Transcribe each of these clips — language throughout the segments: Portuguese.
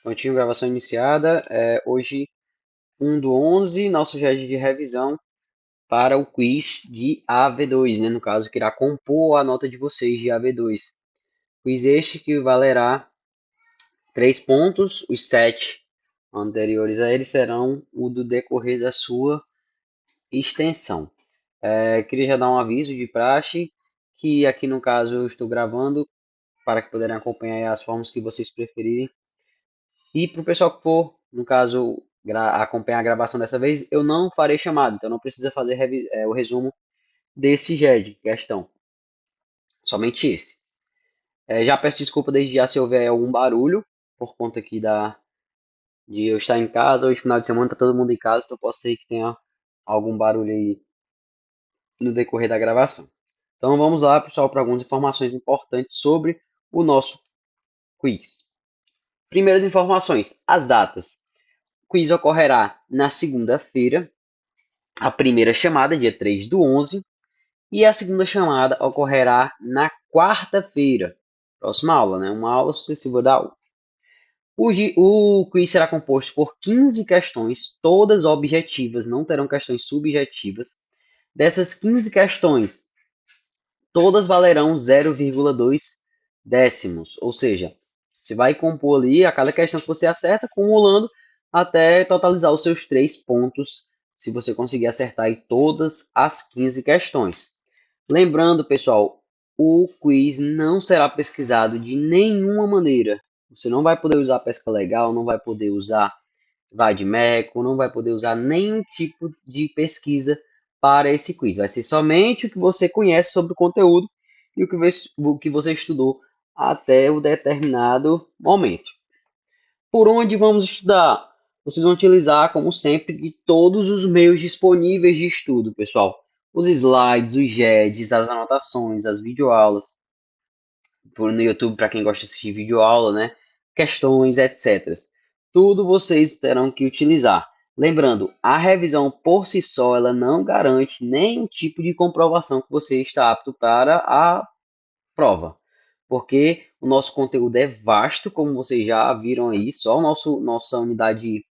Prontinho, gravação iniciada. Hoje, 1/11, nosso GED de revisão para o quiz de AV2, né? No caso, que irá compor a nota de vocês de AV2. Quiz este que valerá 3 pontos, os 7 anteriores a ele serão o do decorrer da sua extensão. Queria já dar um aviso de praxe, que aqui no caso eu estou gravando para que poderem acompanhar as formas que vocês preferirem. E para o pessoal que for, no caso, acompanhar a gravação dessa vez, eu não farei chamada, então não precisa fazer o resumo desse GED, questão. Somente esse. Já peço desculpa desde já se houver algum barulho, por conta aqui de eu estar em casa. Hoje, final de semana, tá todo mundo em casa, então pode ser que tenha algum barulho aí no decorrer da gravação. Então vamos lá, pessoal, para algumas informações importantes sobre o nosso quiz. Primeiras informações, as datas. O quiz ocorrerá na segunda-feira, a primeira chamada, dia 3/11, e a segunda chamada ocorrerá na quarta-feira, próxima aula, né? Uma aula sucessiva da outra. O quiz será composto por 15 questões, todas objetivas, não terão questões subjetivas. Dessas 15 questões, todas valerão 0,2 décimos, ou seja, você vai compor ali a cada questão que você acerta, acumulando até totalizar os seus 3 pontos, se você conseguir acertar aí todas as 15 questões. Lembrando, pessoal, o quiz não será pesquisado de nenhuma maneira. Você não vai poder usar pesca legal, não vai poder usar Vadmeco, não vai poder usar nenhum tipo de pesquisa para esse quiz. Vai ser somente o que você conhece sobre o conteúdo e o que você estudou até o determinado momento. Por onde vamos estudar? Vocês vão utilizar, como sempre, de todos os meios disponíveis de estudo, pessoal. Os slides, os GEDs, as anotações, as videoaulas, no YouTube para quem gosta de assistir videoaula, né? Questões, etc. Tudo vocês terão que utilizar. Lembrando, a revisão por si só ela não garante nenhum tipo de comprovação que você está apto para a prova, porque o nosso conteúdo é vasto, como vocês já viram aí, só nossa unidade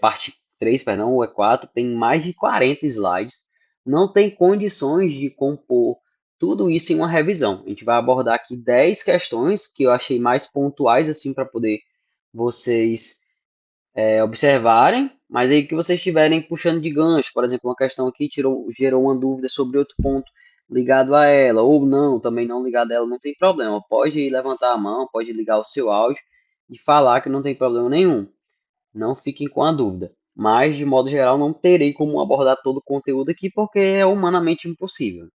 parte 3, perdão, o E4, tem mais de 40 slides, não tem condições de compor tudo isso em uma revisão. A gente vai abordar aqui 10 questões que eu achei mais pontuais assim para poder vocês observarem, mas aí que vocês estiverem puxando de gancho, por exemplo, uma questão aqui gerou uma dúvida sobre outro ponto ligado a ela, ou não, também não ligado a ela, não tem problema. Pode levantar a mão, pode ligar o seu áudio e falar que não tem problema nenhum. Não fiquem com a dúvida. Mas, de modo geral, não terei como abordar todo o conteúdo aqui porque é humanamente impossível.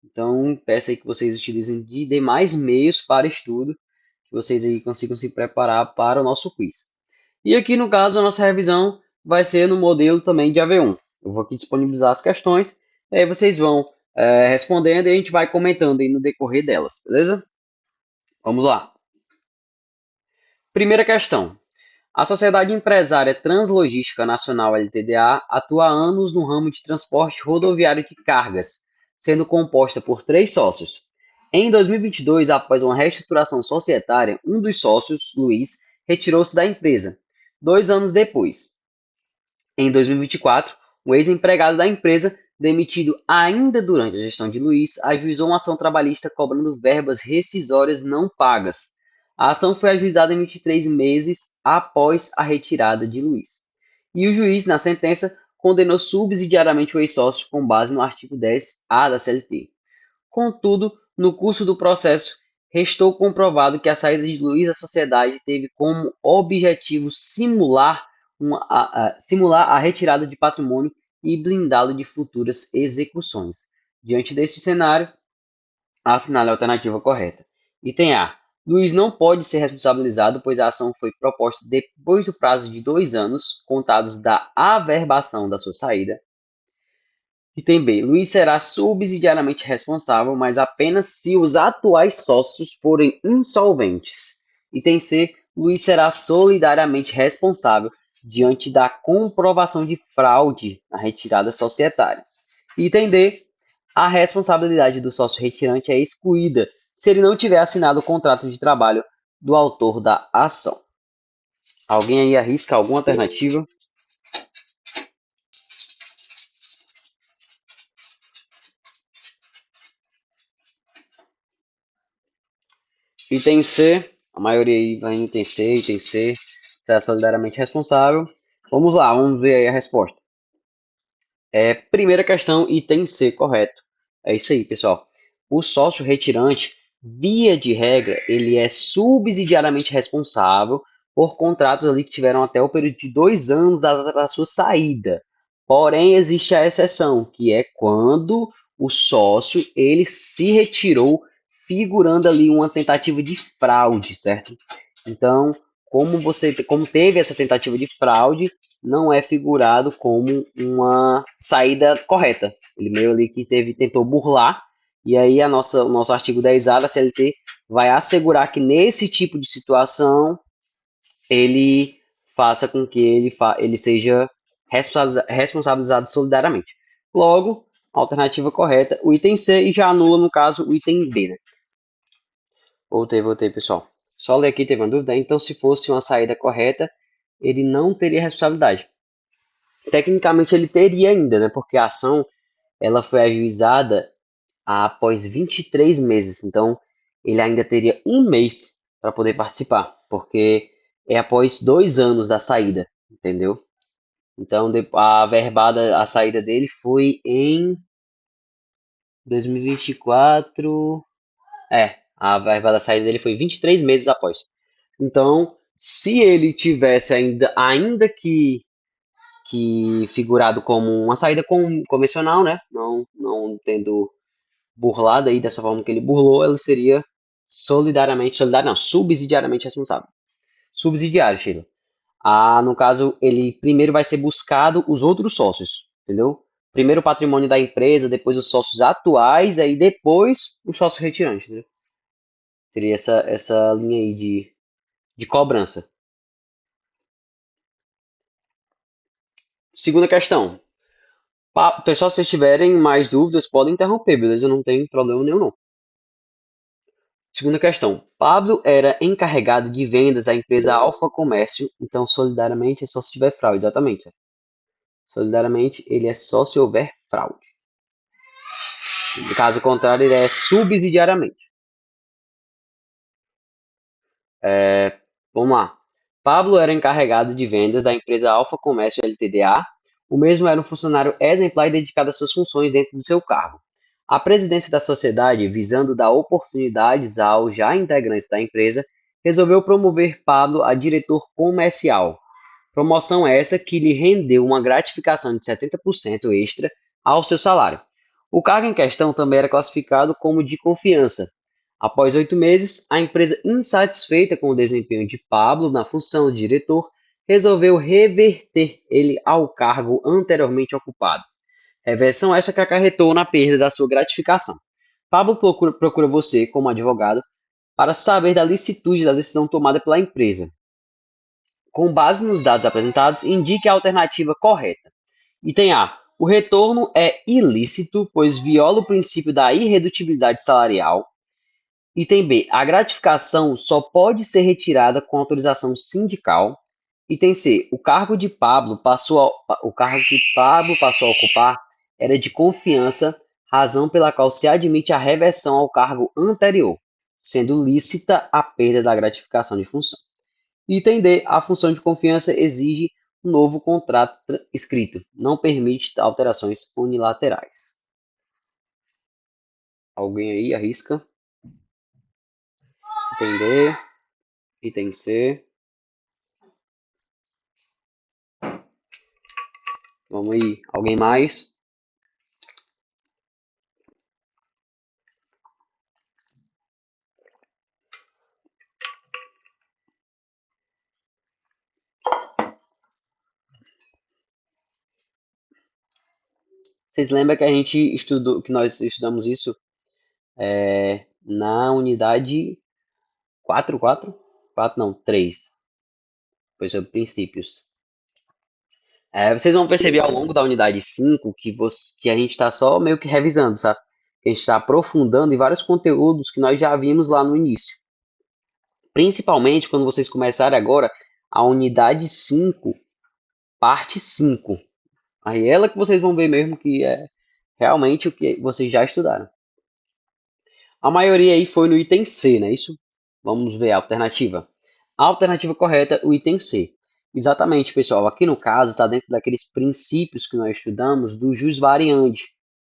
Então, peço aí que vocês utilizem de demais meios para estudo, que vocês aí consigam se preparar para o nosso quiz. E aqui, no caso, a nossa revisão vai ser no modelo também de AV1. Eu vou aqui disponibilizar as questões, e aí vocês vão respondendo e a gente vai comentando aí no decorrer delas, beleza? Vamos lá. Primeira questão. A Sociedade Empresária Translogística Nacional LTDA atua há anos no ramo de transporte rodoviário de cargas, sendo composta por 3 sócios. Em 2022, após uma reestruturação societária, um dos sócios, Luiz, retirou-se da empresa. 2 anos depois, em 2024, um ex-empregado da empresa, demitido ainda durante a gestão de Luiz, ajuizou uma ação trabalhista cobrando verbas rescisórias não pagas. A ação foi ajuizada em 23 meses após a retirada de Luiz. E o juiz, na sentença, condenou subsidiariamente o ex-sócio com base no artigo 10A da CLT. Contudo, no curso do processo, restou comprovado que a saída de Luiz da sociedade teve como objetivo simular a retirada de patrimônio e blindá-lo de futuras execuções. Diante deste cenário, assinale a alternativa correta. Item A. Luiz não pode ser responsabilizado, pois a ação foi proposta depois do prazo de 2 anos, contados da averbação da sua saída. Item B. Luiz será subsidiariamente responsável, mas apenas se os atuais sócios forem insolventes. Item C. Luiz será solidariamente responsável diante da comprovação de fraude na retirada societária. Item D. A responsabilidade do sócio retirante é excluída se ele não tiver assinado o contrato de trabalho do autor da ação. Alguém aí arrisca alguma alternativa? Item C, a maioria aí vai em item C, item C, será solidariamente responsável. Vamos lá, vamos ver aí a resposta. Primeira questão, item C, correto. É isso aí, pessoal. O sócio retirante, via de regra, ele é subsidiariamente responsável por contratos ali que tiveram até o período de 2 anos da data da sua saída. Porém, existe a exceção, que é quando o sócio ele se retirou, figurando ali uma tentativa de fraude, certo? Então, como teve essa tentativa de fraude, não é figurado como uma saída correta. Ele meio ali que tentou burlar, e aí o nosso artigo 10A da CLT vai assegurar que nesse tipo de situação ele faça com que ele seja responsabilizado solidariamente. Logo, a alternativa correta, o item C, e já anula, no caso, o item B, né? Voltei, pessoal. Só ler aqui, teve uma dúvida? Então, se fosse uma saída correta, ele não teria responsabilidade. Tecnicamente ele teria ainda, né? Porque a ação ela foi ajuizada após 23 meses. Então ele ainda teria um mês para poder participar, porque é após 2 anos da saída, entendeu? Então a saída dele foi em 2024. A verbada saída dele foi 23 meses após. Então, se ele tivesse ainda que figurado como uma saída convencional, né? Não tendo burlado aí dessa forma que ele burlou, ela seria solidário não, subsidiariamente responsável. Subsidiário, Sheila. No caso, ele primeiro vai ser buscado os outros sócios, entendeu? Primeiro o patrimônio da empresa, depois os sócios atuais, aí depois os sócios retirantes, entendeu? Seria essa linha aí de cobrança. Segunda questão. Pessoal, se vocês tiverem mais dúvidas, podem interromper, beleza? Não tem problema nenhum, não. Segunda questão. Pablo era encarregado de vendas da empresa Alfa Comércio, então solidariamente é só se tiver fraude, exatamente. Solidariamente ele é só se houver fraude. No caso contrário, ele é subsidiariamente. Vamos lá. Pablo era encarregado de vendas da empresa Alfa Comércio Ltda. O mesmo era um funcionário exemplar e dedicado às suas funções dentro do seu cargo. A presidência da sociedade, visando dar oportunidades aos já integrantes da empresa, resolveu promover Pablo a diretor comercial. Promoção essa que lhe rendeu uma gratificação de 70% extra ao seu salário. O cargo em questão também era classificado como de confiança. Após 8 meses, a empresa, insatisfeita com o desempenho de Pablo na função de diretor, resolveu reverter ele ao cargo anteriormente ocupado. Reversão esta que acarretou na perda da sua gratificação. Pablo procura você, como advogado, para saber da licitude da decisão tomada pela empresa. Com base nos dados apresentados, indique a alternativa correta. Item A. O retorno é ilícito, pois viola o princípio da irredutibilidade salarial. Item B. A gratificação só pode ser retirada com autorização sindical. Item C. O cargo que Pablo passou a ocupar era de confiança, razão pela qual se admite a reversão ao cargo anterior, sendo lícita a perda da gratificação de função. Item D. A função de confiança exige um novo contrato escrito. Não permite alterações unilaterais. Alguém aí arrisca? Item D. Item C. Vamos aí. Alguém mais? Vocês lembram que a gente estudou, que nós estudamos isso na unidade 4, 4? 4 não, 3. Foi sobre princípios. Vocês vão perceber ao longo da unidade 5 que a gente está só meio que revisando, sabe? Que a gente está aprofundando em vários conteúdos que nós já vimos lá no início. Principalmente quando vocês começarem agora a unidade 5, parte 5. Aí ela que vocês vão ver mesmo que é realmente o que vocês já estudaram. A maioria aí foi no item C, não é isso? Vamos ver a alternativa. A alternativa correta, o item C. Exatamente, pessoal. Aqui no caso está dentro daqueles princípios que nós estudamos do jus variandi,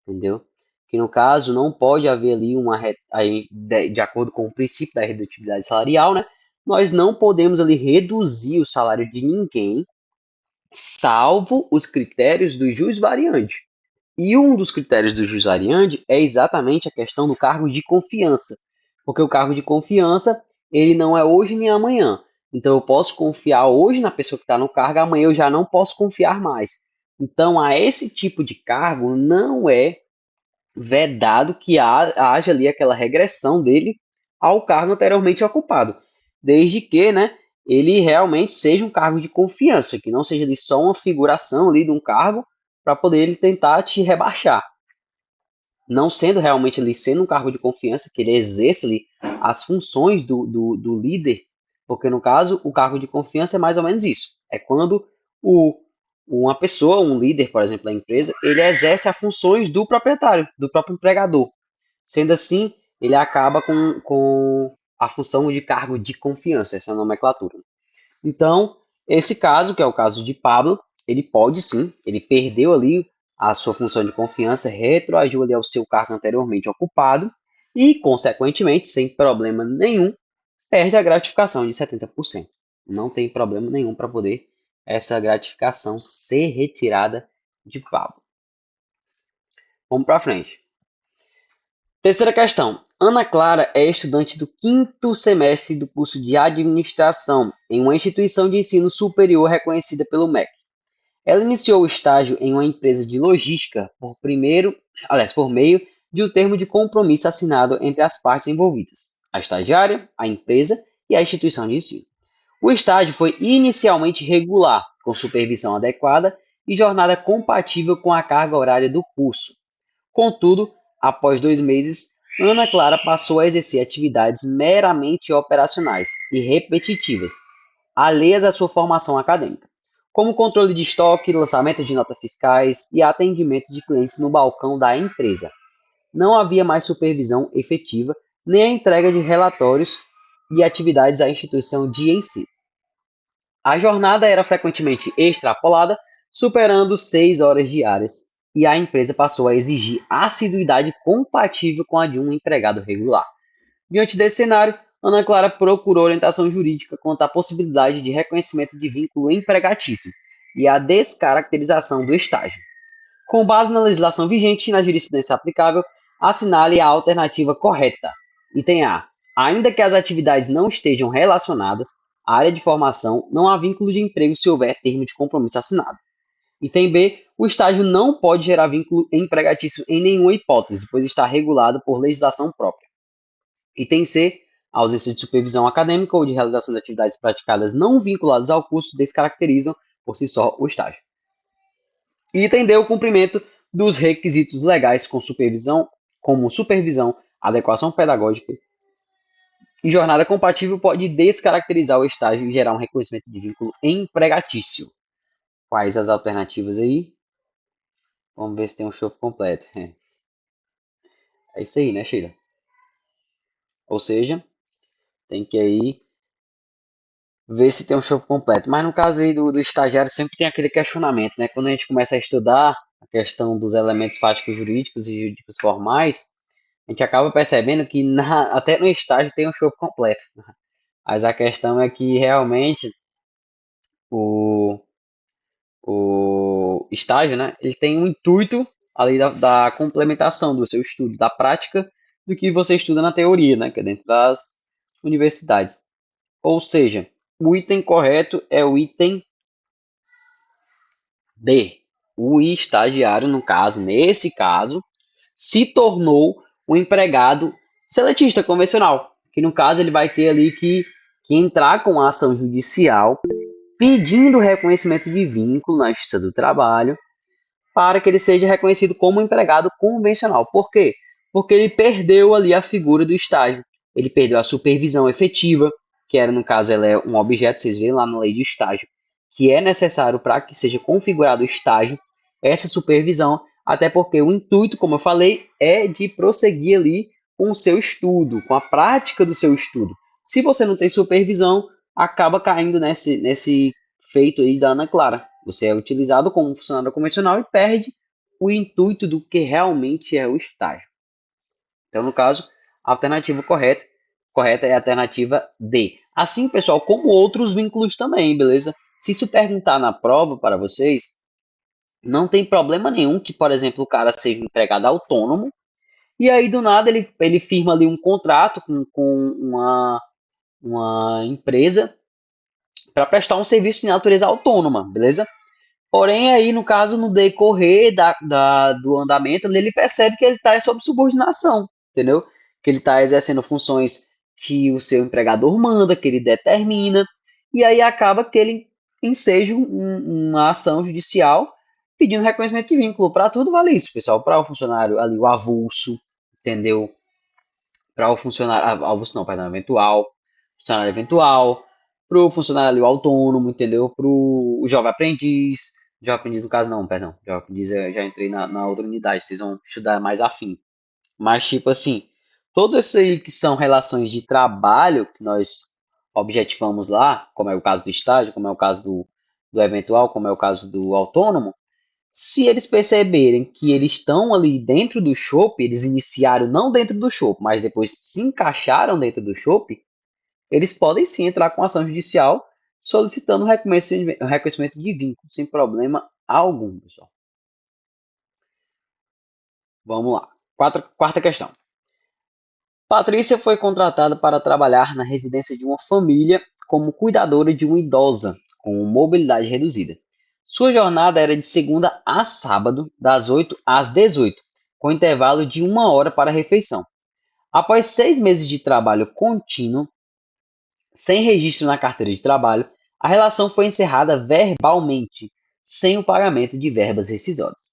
entendeu? Que no caso não pode haver ali aí, de acordo com o princípio da redutibilidade salarial, né? Nós não podemos ali reduzir o salário de ninguém, salvo os critérios do jus variandi. E um dos critérios do jus variandi é exatamente a questão do cargo de confiança, porque o cargo de confiança ele não é hoje nem amanhã. Então eu posso confiar hoje na pessoa que está no cargo, amanhã eu já não posso confiar mais. Então a esse tipo de cargo não é vedado que haja ali aquela regressão dele ao cargo anteriormente ocupado, desde que, né, ele realmente seja um cargo de confiança, que não seja ali só uma figuração ali de um cargo para poder ele tentar te rebaixar. Não sendo realmente ali, sendo um cargo de confiança, que ele exerce ali as funções do líder, porque no caso, o cargo de confiança é mais ou menos isso. É quando uma pessoa, um líder, por exemplo, da empresa, ele exerce as funções do proprietário, do próprio empregador. Sendo assim, ele acaba com a função de cargo de confiança, essa nomenclatura. Então, esse caso, que é o caso de Pablo, ele pode sim, ele perdeu ali a sua função de confiança, retroagiu ali ao seu cargo anteriormente ocupado e, consequentemente, sem problema nenhum, perde a gratificação de 70%. Não tem problema nenhum para poder essa gratificação ser retirada de Pablo. Vamos para frente. Terceira questão. Ana Clara é estudante do 5º semestre do curso de Administração em uma instituição de ensino superior reconhecida pelo MEC. Ela iniciou o estágio em uma empresa de logística por meio de um termo de compromisso assinado entre as partes envolvidas, a estagiária, a empresa e a instituição de ensino. O estágio foi inicialmente regular, com supervisão adequada e jornada compatível com a carga horária do curso. Contudo, após 2 meses, Ana Clara passou a exercer atividades meramente operacionais e repetitivas, alheias à sua formação acadêmica, como controle de estoque, lançamento de notas fiscais e atendimento de clientes no balcão da empresa. Não havia mais supervisão efetiva, nem a entrega de relatórios e atividades à instituição de ensino. A jornada era frequentemente extrapolada, superando 6 horas diárias, e a empresa passou a exigir assiduidade compatível com a de um empregado regular. Diante desse cenário, Ana Clara procurou orientação jurídica quanto à possibilidade de reconhecimento de vínculo empregatício e a descaracterização do estágio. Com base na legislação vigente e na jurisprudência aplicável, assinale a alternativa correta. Item A. Ainda que as atividades não estejam relacionadas à área de formação, não há vínculo de emprego se houver termo de compromisso assinado. Item B. O estágio não pode gerar vínculo empregatício em nenhuma hipótese, pois está regulado por legislação própria. Item C. A ausência de supervisão acadêmica ou de realização de atividades praticadas não vinculadas ao curso descaracterizam por si só o estágio. Item D. O cumprimento dos requisitos legais como supervisão, adequação pedagógica e jornada compatível pode descaracterizar o estágio e gerar um reconhecimento de vínculo empregatício. Quais as alternativas aí? Vamos ver se tem um show completo. É isso aí, né, Sheila? Ou seja, tem que aí ver se tem um show completo. Mas no caso aí do estagiário sempre tem aquele questionamento, né? Quando a gente começa a estudar a questão dos elementos fáticos jurídicos e jurídicos formais, a gente acaba percebendo que até no estágio tem um show completo. Mas a questão é que realmente o, o estágio, né? Ele tem um intuito ali da complementação do seu estudo, da prática do que você estuda na teoria, né? Que é dentro das universidades. Ou seja, o item correto é o item D. O estagiário, no caso, nesse caso, se tornou um empregado seletista convencional, que no caso ele vai ter ali que entrar com a ação judicial pedindo reconhecimento de vínculo na Justiça do Trabalho para que ele seja reconhecido como empregado convencional. Por quê? Porque ele perdeu ali a figura do estágio. Ele perdeu a supervisão efetiva, que era, no caso, ela é um objeto, vocês veem lá na lei de estágio, que é necessário para que seja configurado o estágio, essa supervisão, até porque o intuito, como eu falei, é de prosseguir ali com o seu estudo, com a prática do seu estudo. Se você não tem supervisão, acaba caindo nesse feito aí da Ana Clara. Você é utilizado como funcionário convencional e perde o intuito do que realmente é o estágio. Então, no caso, a alternativa correta é a alternativa D. Assim, pessoal, como outros vínculos também, beleza? Se isso perguntar na prova para vocês, não tem problema nenhum que, por exemplo, o cara seja um empregado autônomo e aí do nada ele firma ali um contrato com uma empresa para prestar um serviço de natureza autônoma, beleza? Porém, aí, no caso, no decorrer do andamento, ele percebe que ele está sob subordinação, entendeu? Que ele está exercendo funções que o seu empregador manda, que ele determina, e aí acaba que ele enseja uma ação judicial pedindo reconhecimento de vínculo. Para tudo vale isso, pessoal. Para o funcionário ali, o avulso, entendeu? Para o funcionário, avulso não, perdão, eventual, funcionário eventual, para o funcionário ali, o autônomo, entendeu? Para o jovem aprendiz no caso não, perdão, jovem aprendiz eu já entrei na outra unidade, vocês vão estudar mais afim. Mas tipo assim, todos esses aí que são relações de trabalho que nós objetivamos lá, como é o caso do estágio, como é o caso do eventual, como é o caso do autônomo, se eles perceberem que eles estão ali dentro do shopping, eles iniciaram não dentro do shopping, mas depois se encaixaram dentro do shopping, eles podem sim entrar com ação judicial solicitando reconhecimento de vínculo, sem problema algum, pessoal. Vamos lá. Quarta questão. Patrícia foi contratada para trabalhar na residência de uma família como cuidadora de uma idosa com mobilidade reduzida. Sua jornada era de segunda a sábado, das 8 às 18, com intervalo de 1 hora para a refeição. Após 6 meses de trabalho contínuo, sem registro na carteira de trabalho, a relação foi encerrada verbalmente, sem o pagamento de verbas rescisórias.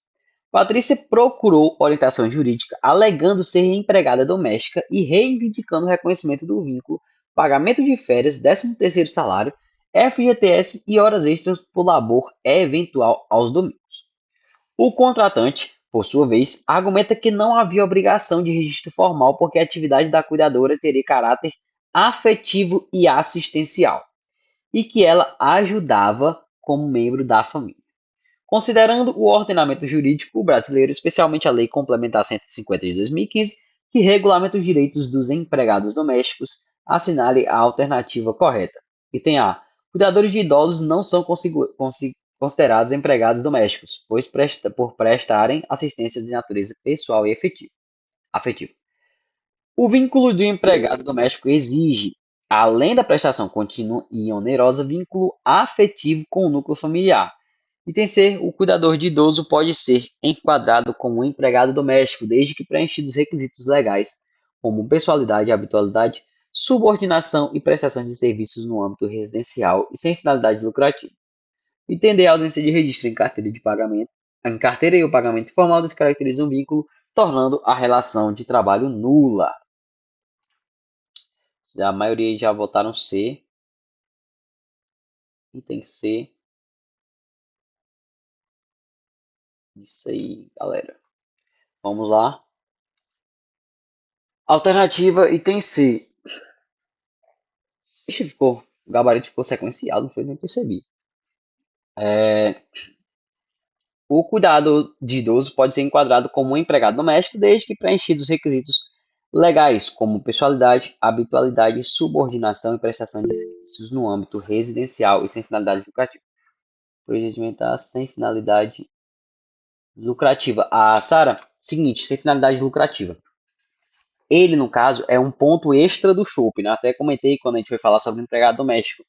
Patrícia procurou orientação jurídica, alegando ser empregada doméstica e reivindicando o reconhecimento do vínculo, pagamento de férias, 13º salário, FGTS e horas extras por labor eventual aos domingos. O contratante, por sua vez, argumenta que não havia obrigação de registro formal porque a atividade da cuidadora teria caráter afetivo e assistencial, e que ela ajudava como membro da família. Considerando o ordenamento jurídico brasileiro, especialmente a Lei Complementar 150 de 2015, que regulamenta os direitos dos empregados domésticos, assinale a alternativa correta. Item A. Cuidadores de idosos não são considerados empregados domésticos, pois por prestarem assistência de natureza pessoal e afetiva. O vínculo do empregado doméstico exige, além da prestação contínua e onerosa, vínculo afetivo com o núcleo familiar. Item C. O cuidador de idoso pode ser enquadrado como empregado doméstico, desde que preenchidos os requisitos legais, como pessoalidade, habitualidade, subordinação e prestação de serviços no âmbito residencial e sem finalidade lucrativa. Item D. A ausência de registro em carteira de pagamento. Em carteira e o pagamento formal descaracterizam o vínculo, tornando a relação de trabalho nula. A maioria já votaram C. Item C. Isso aí, galera. Vamos lá. Alternativa item C. Ixi, o gabarito ficou sequencial, não foi, nem percebi. O cuidado de idoso pode ser enquadrado como um empregado doméstico desde que preenchidos os requisitos legais, como pessoalidade, habitualidade, subordinação e prestação de serviços no âmbito residencial e sem finalidade lucrativa. Procedimentar sem finalidade lucrativa. Ah, Sara, seguinte, sem finalidade lucrativa. Ele, no caso, é um ponto extra do chopp, né? Até comentei quando a gente foi falar sobre o empregado doméstico,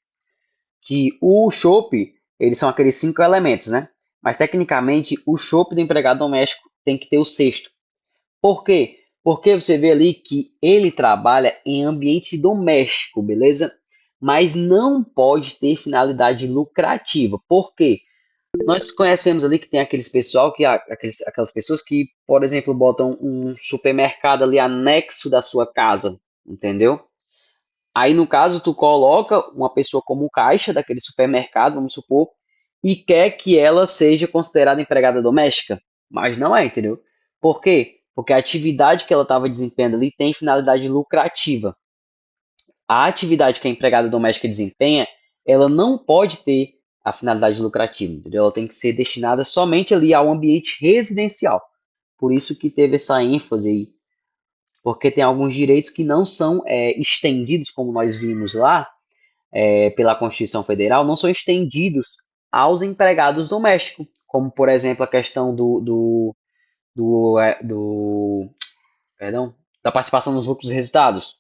que o chopp, eles são aqueles 5 elementos, né? Mas, tecnicamente, o chopp do empregado doméstico tem que ter o sexto. Por quê? Porque você vê ali que ele trabalha em ambiente doméstico, beleza? Mas não pode ter finalidade lucrativa. Por quê? Nós conhecemos ali que tem aqueles pessoal aquelas pessoas que, por exemplo, botam um supermercado ali anexo da sua casa, entendeu? Aí, no caso, tu coloca uma pessoa como caixa daquele supermercado, vamos supor, e quer que ela seja considerada empregada doméstica, mas não é, entendeu? Por quê? Porque a atividade que ela estava desempenhando ali tem finalidade lucrativa. A atividade que a empregada doméstica desempenha, ela não pode ter a finalidade lucrativa, entendeu? Ela tem que ser destinada somente ali ao ambiente residencial. Por isso que teve essa ênfase aí, porque tem alguns direitos que não são estendidos, como nós vimos lá, pela Constituição Federal, não são estendidos aos empregados domésticos, como por exemplo a questão do perdão, da participação nos lucros e resultados,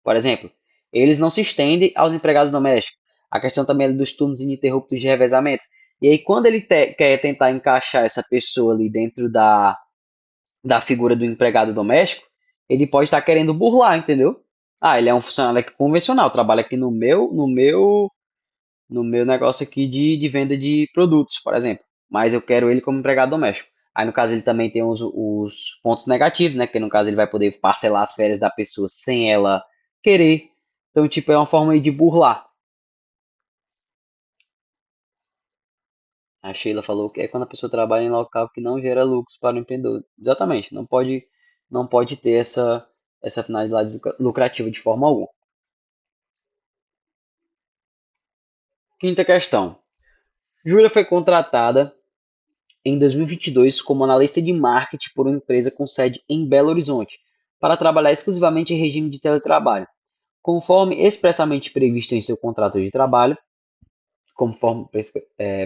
por exemplo. Eles não se estendem aos empregados domésticos. A questão também é dos turnos ininterruptos de revezamento. E aí, quando ele quer tentar encaixar essa pessoa ali dentro da figura do empregado doméstico, ele pode estar querendo burlar, entendeu? Ah, ele é um funcionário aqui convencional, trabalha aqui no meu negócio aqui de venda de produtos, por exemplo. Mas eu quero ele como empregado doméstico. Aí, no caso, ele também tem os pontos negativos, né? Que no caso ele vai poder parcelar as férias da pessoa sem ela querer. Então, tipo, é uma forma aí de burlar. A Sheila falou que é quando a pessoa trabalha em local que não gera lucros para o empreendedor. Exatamente, não pode ter essa finalidade lucrativa de forma alguma. Quinta questão. Júlia foi contratada em 2022 como analista de marketing por uma empresa com sede em Belo Horizonte, para trabalhar exclusivamente em regime de teletrabalho, conforme expressamente previsto em seu contrato de trabalho, conforme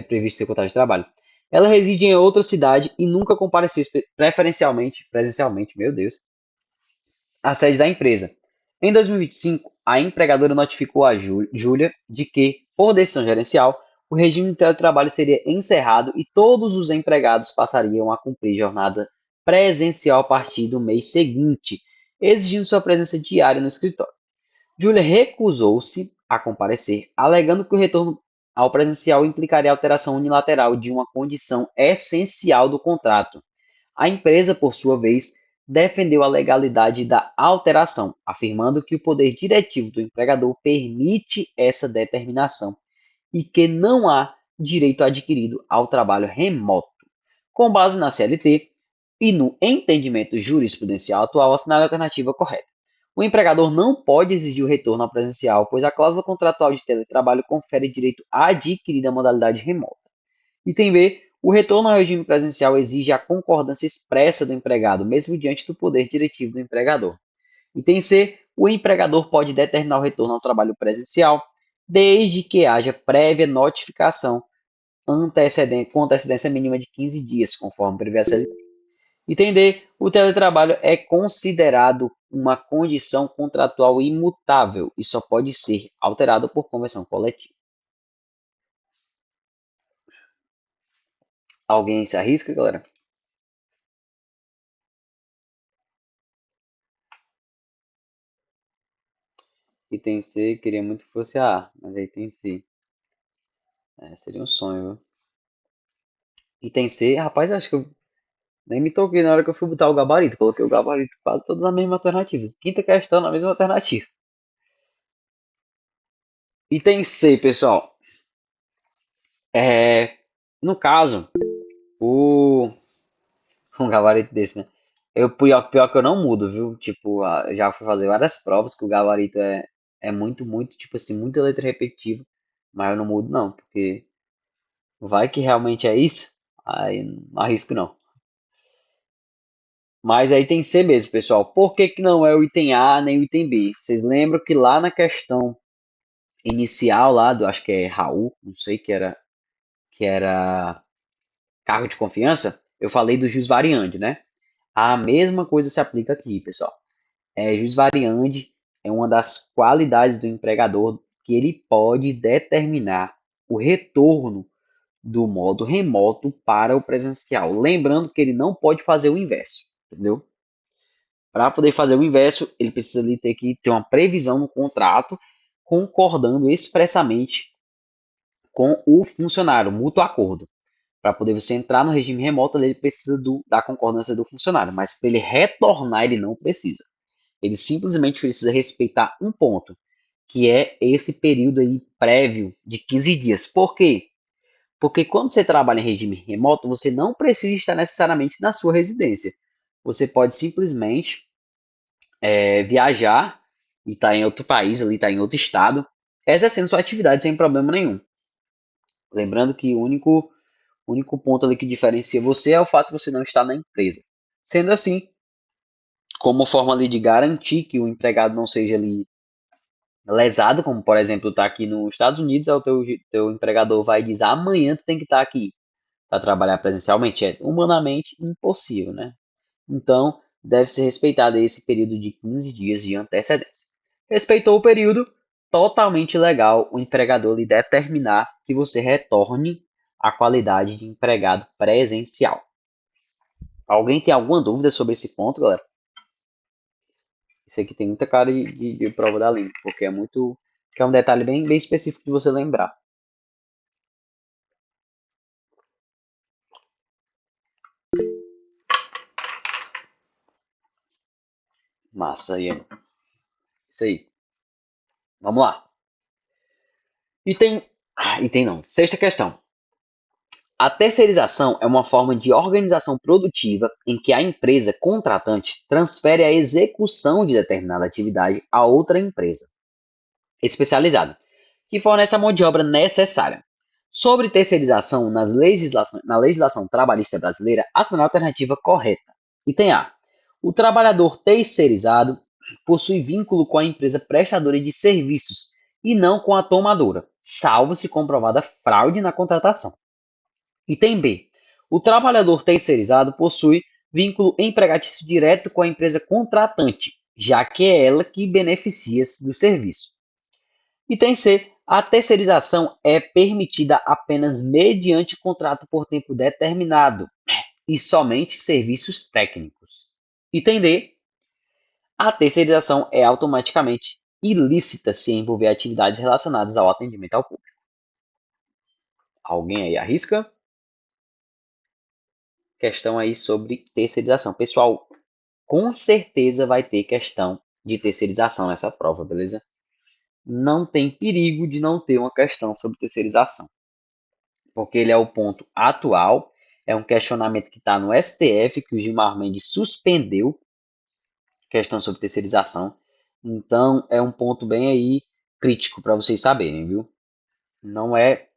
previsto em seu contrato de trabalho. Ela reside em outra cidade e nunca compareceu presencialmente, meu Deus, à sede da empresa. Em 2025, a empregadora notificou a Júlia de que, por decisão gerencial, o regime de teletrabalho seria encerrado e todos os empregados passariam a cumprir jornada presencial a partir do mês seguinte, exigindo sua presença diária no escritório. Júlia recusou-se a comparecer, alegando que o retorno ao presencial implicaria alteração unilateral de uma condição essencial do contrato. A empresa, por sua vez, defendeu a legalidade da alteração, afirmando que o poder diretivo do empregador permite essa determinação e que não há direito adquirido ao trabalho remoto. Com base na CLT e no entendimento jurisprudencial atual, assinale a alternativa correta. O empregador não pode exigir o retorno ao presencial, pois a cláusula contratual de teletrabalho confere direito adquirido à modalidade remota. Item B. O retorno ao regime presencial exige a concordância expressa do empregado, mesmo diante do poder diretivo do empregador. Item C. O empregador pode determinar o retorno ao trabalho presencial, desde que haja prévia notificação com antecedência mínima de 15 dias, conforme prevê a CLT. Item D. O teletrabalho é considerado uma condição contratual imutável e só pode ser alterado por convenção coletiva. Alguém se arrisca, galera? Item C, queria muito que fosse A, mas aí tem C. Seria um sonho, viu? Item C, rapaz, acho que eu nem me toquei na hora que eu fui botar o gabarito. Coloquei o gabarito quase todas as mesmas alternativas. Quinta questão na mesma alternativa. Item C, pessoal. No caso, o um gabarito desse, né? Pior que eu não mudo, viu? Tipo, já fui fazer várias provas que o gabarito é muito, muito, tipo assim, muita letra repetitiva. Mas eu não mudo, não, porque vai que realmente é isso. Aí não arrisco, não. Mas aí tem C mesmo, pessoal. Por que que não é o item A nem o item B? Vocês lembram que lá na questão inicial, lá do, acho que é Raul, não sei, que era cargo de confiança, eu falei do jus variandi, né? A mesma coisa se aplica aqui, pessoal. Jus variandi é uma das qualidades do empregador que ele pode determinar o retorno do modo remoto para o presencial. Lembrando que ele não pode fazer o inverso, entendeu? Para poder fazer o inverso, ele precisa ali ter que ter uma previsão no contrato concordando expressamente com o funcionário, mútuo acordo. Para poder você entrar no regime remoto, ele precisa da concordância do funcionário, mas para ele retornar, ele não precisa. Ele simplesmente precisa respeitar um ponto. que é esse período aí prévio de 15 dias. Por quê? Porque quando você trabalha em regime remoto, você não precisa estar necessariamente na sua residência. Você pode simplesmente viajar e estar em outro país, ali estar em outro estado, exercendo sua atividade sem problema nenhum. Lembrando que o único ponto ali que diferencia você é o fato de você não estar na empresa. Sendo assim, como forma ali de garantir que o empregado não seja ali lesado, como por exemplo está aqui nos Estados Unidos, o teu empregador vai dizer amanhã tu tem que estar aqui para trabalhar presencialmente. É humanamente impossível, né? Então, deve ser respeitado esse período de 15 dias de antecedência. Respeitou o período, totalmente legal o empregador lhe determinar que você retorne à qualidade de empregado presencial. Alguém tem alguma dúvida sobre esse ponto, galera? Isso aqui tem muita cara de prova da língua, porque é muito. Que é um detalhe bem específico de você lembrar. Massa, Ian. Isso aí. Vamos lá. Item. Item não. Sexta questão. A terceirização é uma forma de organização produtiva em que a empresa contratante transfere a execução de determinada atividade a outra empresa especializada, que fornece a mão de obra necessária. Sobre terceirização na legislação trabalhista brasileira, assinale a alternativa correta. Item A. O trabalhador terceirizado possui vínculo com a empresa prestadora de serviços e não com a tomadora, salvo se comprovada fraude na contratação. Item B. O trabalhador terceirizado possui vínculo empregatício direto com a empresa contratante, já que é ela que beneficia-se do serviço. Item C. A terceirização é permitida apenas mediante contrato por tempo determinado e somente serviços técnicos. Item D. A terceirização é automaticamente ilícita se envolver atividades relacionadas ao atendimento ao público. Alguém aí arrisca? Questão aí sobre terceirização. Pessoal, com certeza vai ter questão de terceirização nessa prova, beleza? Não tem perigo de não ter uma questão sobre terceirização, porque ele é o ponto atual, é um questionamento que está no STF, que o Gilmar Mendes suspendeu, questão sobre terceirização. Então, é um ponto bem aí crítico para vocês saberem, viu? Não é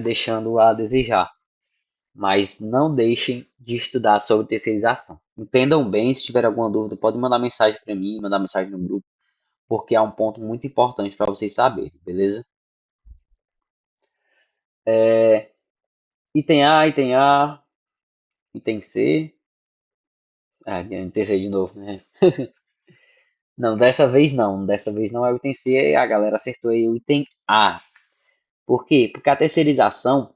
deixando a desejar, mas não deixem de estudar sobre terceirização. Entendam bem, se tiver alguma dúvida, pode mandar mensagem para mim, mandar mensagem no grupo, porque é um ponto muito importante para vocês saberem, beleza? Item A, item A, item C. Ah, item C de novo, né? Não, dessa vez não. Dessa vez não é o item C, a galera acertou aí o item A. Por quê? Porque a terceirização,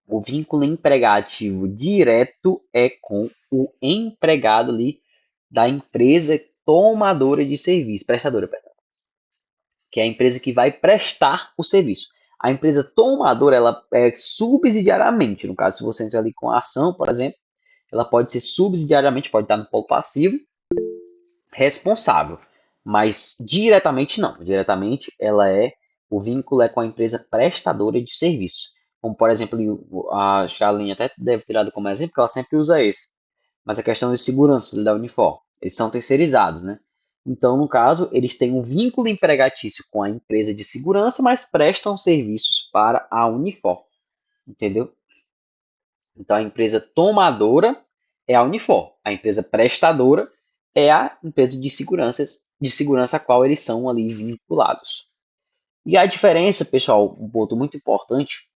o vínculo empregativo direto é com o empregado ali da empresa tomadora de serviço, prestadora, que é a empresa que vai prestar o serviço. A empresa tomadora, ela é subsidiariamente, no caso, se você entrar ali com a ação, por exemplo, ela pode ser subsidiariamente, pode estar no polo passivo, responsável, mas diretamente não. Diretamente, o vínculo é com a empresa prestadora de serviço. Como, por exemplo, a Charlene até deve tirar como exemplo, porque ela sempre usa esse. Mas a questão de segurança da Unifor, eles são terceirizados, né? Então, no caso, eles têm um vínculo empregatício com a empresa de segurança, mas prestam serviços para a Unifor, entendeu? Então, a empresa tomadora é a Unifor, a empresa prestadora é a empresa de segurança a qual eles são ali vinculados. E a diferença, pessoal, um ponto muito importante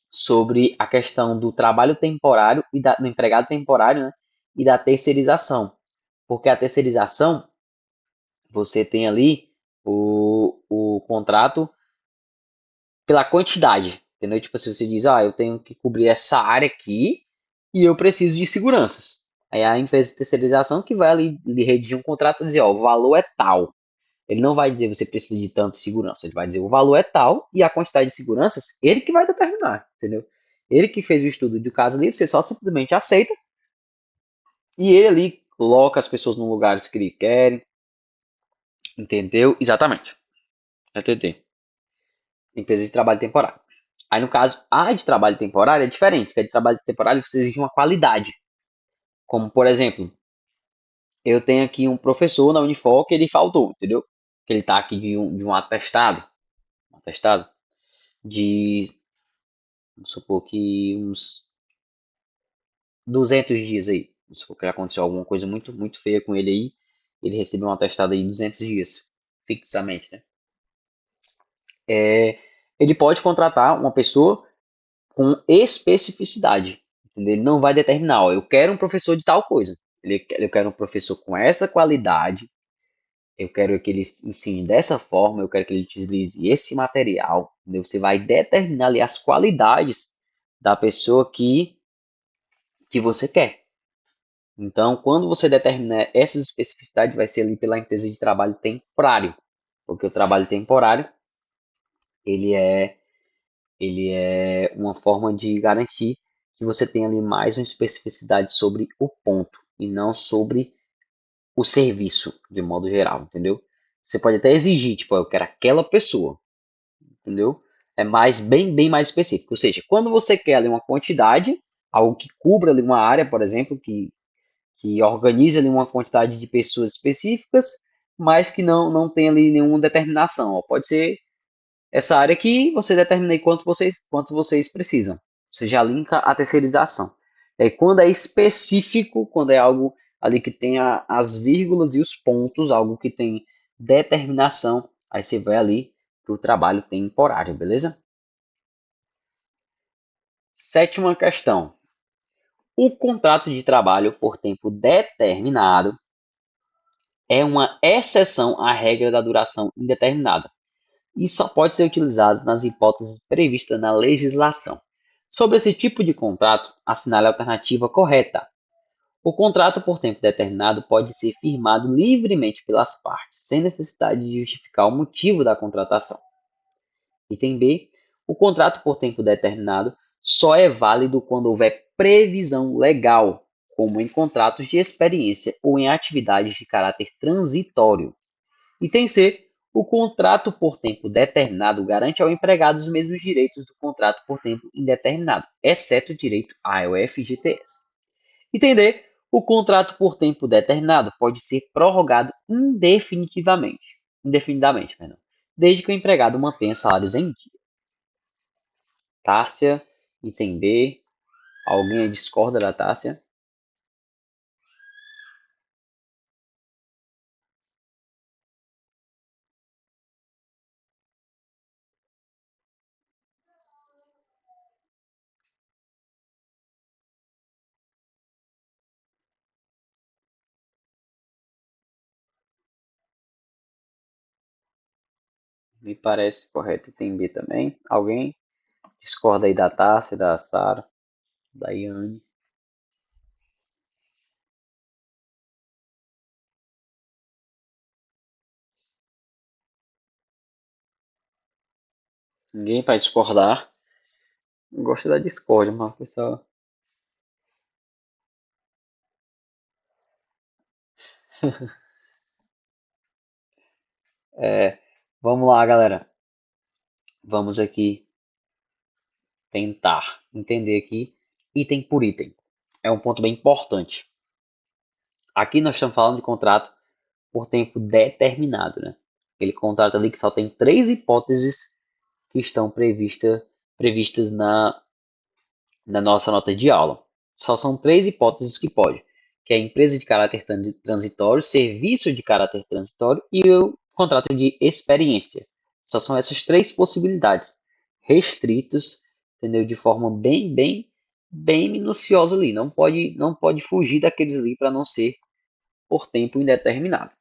sobre a questão do trabalho temporário e do empregado temporário, né, e da terceirização. Porque a terceirização, você tem ali o contrato pela quantidade, entendeu? Tipo assim, você diz, eu tenho que cobrir essa área aqui e eu preciso de seguranças. Aí a empresa de terceirização que vai ali redigir um contrato e dizer, o valor é tal. Ele não vai dizer você precisa de tanto segurança, ele vai dizer o valor é tal e a quantidade de seguranças, ele que vai determinar, entendeu? Ele que fez o estudo do caso ali, você só simplesmente aceita e ele ali coloca as pessoas nos lugares que ele quer, entendeu? Exatamente. ETT, empresa de trabalho temporário. Aí, no caso, a de trabalho temporário é diferente, que a de trabalho temporário você exige uma qualidade. Como, por exemplo, eu tenho aqui um professor na Unifor que ele faltou, entendeu? Que ele tá aqui de um um atestado de, vamos supor que uns 200 dias aí. Vamos supor que aconteceu alguma coisa muito, muito feia com ele aí, ele recebeu um atestado aí de 200 dias, fixamente, né? Ele pode contratar uma pessoa com especificidade, entendeu? Ele não vai determinar, ó, eu quero um professor de tal coisa. Eu quero um professor com essa qualidade, eu quero que ele ensine dessa forma, eu quero que ele utilize esse material. Entendeu? Você vai determinar ali as qualidades da pessoa que você quer. Então, quando você determinar essas especificidades, vai ser ali pela empresa de trabalho temporário, porque o trabalho temporário ele é ele é uma forma de garantir que você tenha ali mais uma especificidade sobre o ponto e não sobre o serviço de modo geral, entendeu? Você pode até exigir, tipo, eu quero aquela pessoa, entendeu? É mais bem mais específico. Ou seja, quando você quer ali uma quantidade, algo que cubra ali uma área, por exemplo, que organize ali uma quantidade de pessoas específicas, mas que não tem ali nenhuma determinação. Ó. Pode ser essa área que você determina aí quanto vocês precisam. Você já linka a terceirização. É, quando é específico, quando é algo ali que tem as vírgulas e os pontos, algo que tem determinação, aí você vai ali para o trabalho temporário, beleza? Sétima questão. O contrato de trabalho por tempo determinado é uma exceção à regra da duração indeterminada e só pode ser utilizado nas hipóteses previstas na legislação. Sobre esse tipo de contrato, assinale a alternativa correta. O contrato por tempo determinado pode ser firmado livremente pelas partes, sem necessidade de justificar o motivo da contratação. Item B. O contrato por tempo determinado só é válido quando houver previsão legal, como em contratos de experiência ou em atividades de caráter transitório. Item C. O contrato por tempo determinado garante ao empregado os mesmos direitos do contrato por tempo indeterminado, exceto o direito ao FGTS. Item D. O contrato por tempo determinado pode ser prorrogado indefinidamente, perdão, desde que o empregado mantenha salários em dia. Tárcia, item B. Alguém discorda da Tárcia? Me parece correto. Item B também. Alguém discorda aí da Tárcia, da Sara, da Iane? Ninguém para discordar. Não gosto da discórdia, mas pessoal. É, vamos lá, galera. Vamos aqui tentar entender aqui item por item. É um ponto bem importante. Aqui nós estamos falando de contrato por tempo determinado, né? Aquele contrato ali que só tem três hipóteses que estão previstas na nossa nota de aula. Só são três hipóteses que pode, que é a empresa de caráter transitório, serviço de caráter transitório e o contrato de experiência. Só são essas três possibilidades, restritos, entendeu? De forma bem minuciosa ali. Não pode fugir daqueles ali para não ser por tempo indeterminado.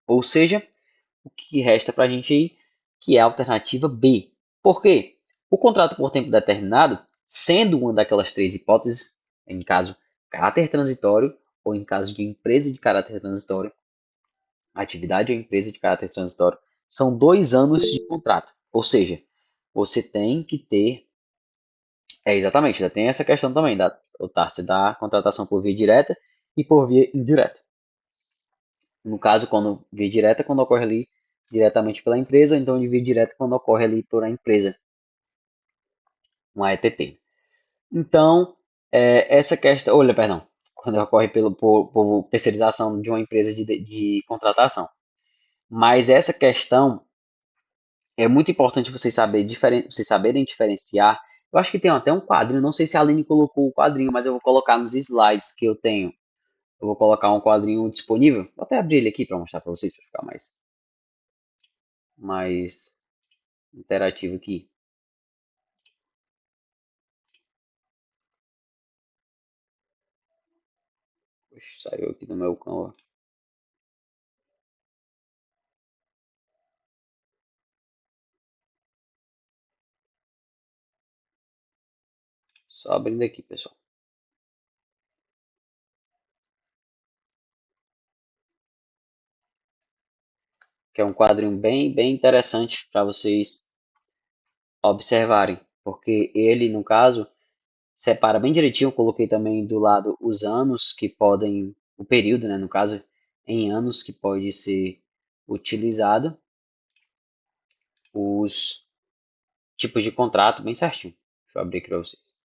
Ou seja, o que resta para a gente aí, que é a alternativa B. Por quê? O contrato por tempo determinado, sendo uma daquelas três hipóteses, em caso caráter transitório ou em caso de empresa de caráter transitório, atividade ou empresa de caráter transitório, são 2 anos de contrato. Ou seja, você tem que ter. Exatamente, já tem essa questão também da contratação por via direta e por via indireta. No caso, quando via direta, quando ocorre ali diretamente pela empresa, ou então envio direto quando ocorre ali por a empresa, uma ETT. Então, essa questão, olha, perdão, quando ocorre por terceirização de uma empresa de contratação. Mas essa questão é muito importante vocês saberem diferenciar. Eu acho que tem até um quadrinho, não sei se a Aline colocou o quadrinho, mas eu vou colocar nos slides que eu tenho. Eu vou colocar um quadrinho disponível. Vou até abrir ele aqui para mostrar para vocês, para ficar mais interativo aqui. Poxa, saiu aqui do meu Canva. Só abrindo aqui, pessoal. Que é um quadrinho bem interessante para vocês observarem. Porque ele, no caso, separa bem direitinho. Eu coloquei também do lado os anos que podem, o período, né, no caso, em anos que pode ser utilizado, os tipos de contrato bem certinho. Deixa eu abrir aqui para vocês.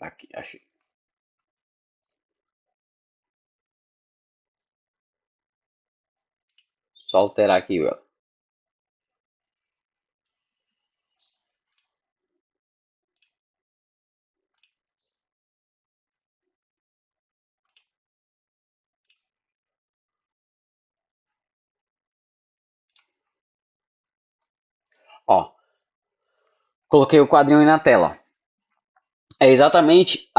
Aqui, achei. Só alterar aqui, ó. Ó, coloquei o quadrinho aí na tela. É exatamente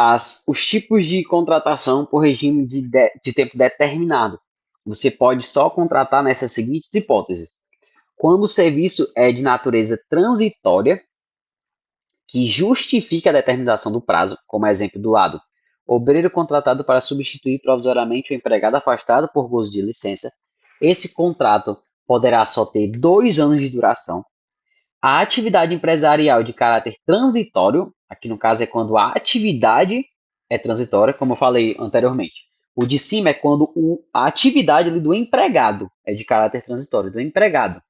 os tipos de contratação por regime de tempo determinado. Você pode só contratar nessas seguintes hipóteses. Quando o serviço é de natureza transitória, que justifique a determinação do prazo, como exemplo do lado. Obreiro contratado para substituir provisoriamente o empregado afastado por gozo de licença. Esse contrato poderá só ter 2 anos de duração. A atividade empresarial de caráter transitório, aqui no caso é quando a atividade é transitória, como eu falei anteriormente. O de cima é quando a atividade do empregado é de caráter transitório, do empregado.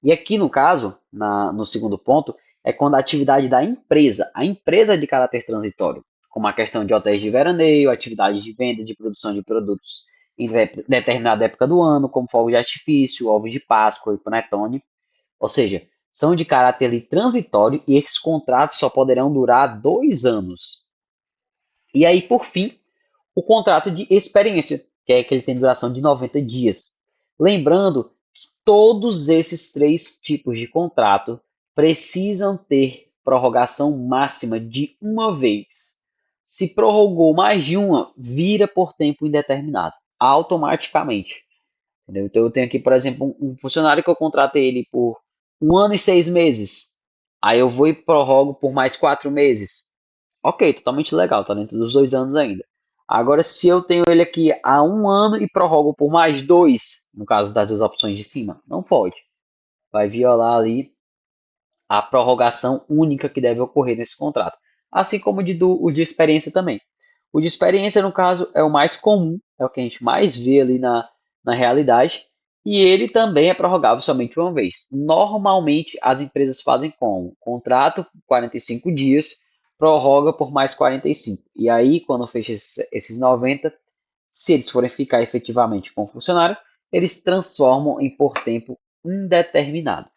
E aqui no caso, no segundo ponto, é quando a atividade da empresa, a empresa é de caráter transitório, como a questão de hotéis de veraneio, atividades de venda de produção de produtos em determinada época do ano, como fogos de artifício, ovos de Páscoa e panetone. Ou seja, são de caráter ali transitório e esses contratos só poderão durar 2 anos. E aí, por fim, o contrato de experiência, que é que ele tem duração de 90 dias. Lembrando que todos esses 3 tipos de contrato precisam ter prorrogação máxima de uma vez. Se prorrogou mais de uma, vira por tempo indeterminado, automaticamente. Entendeu? Então eu tenho aqui, por exemplo, um funcionário que eu contratei ele por 1 ano e 6 meses. Aí eu vou e prorrogo por mais 4 meses. Ok, totalmente legal, tá dentro dos 2 anos ainda. Agora, se eu tenho ele aqui há 1 ano e prorrogo por mais 2, no caso das 2 opções de cima, não pode. Vai violar ali a prorrogação única que deve ocorrer nesse contrato. Assim como o de experiência também. O de experiência, no caso, é o mais comum, é o que a gente mais vê ali na realidade, e ele também é prorrogável somente uma vez. Normalmente, as empresas fazem como? Contrato 45 dias, prorroga por mais 45. E aí, quando fecha esses 90, se eles forem ficar efetivamente com o funcionário, eles transformam em por tempo indeterminado.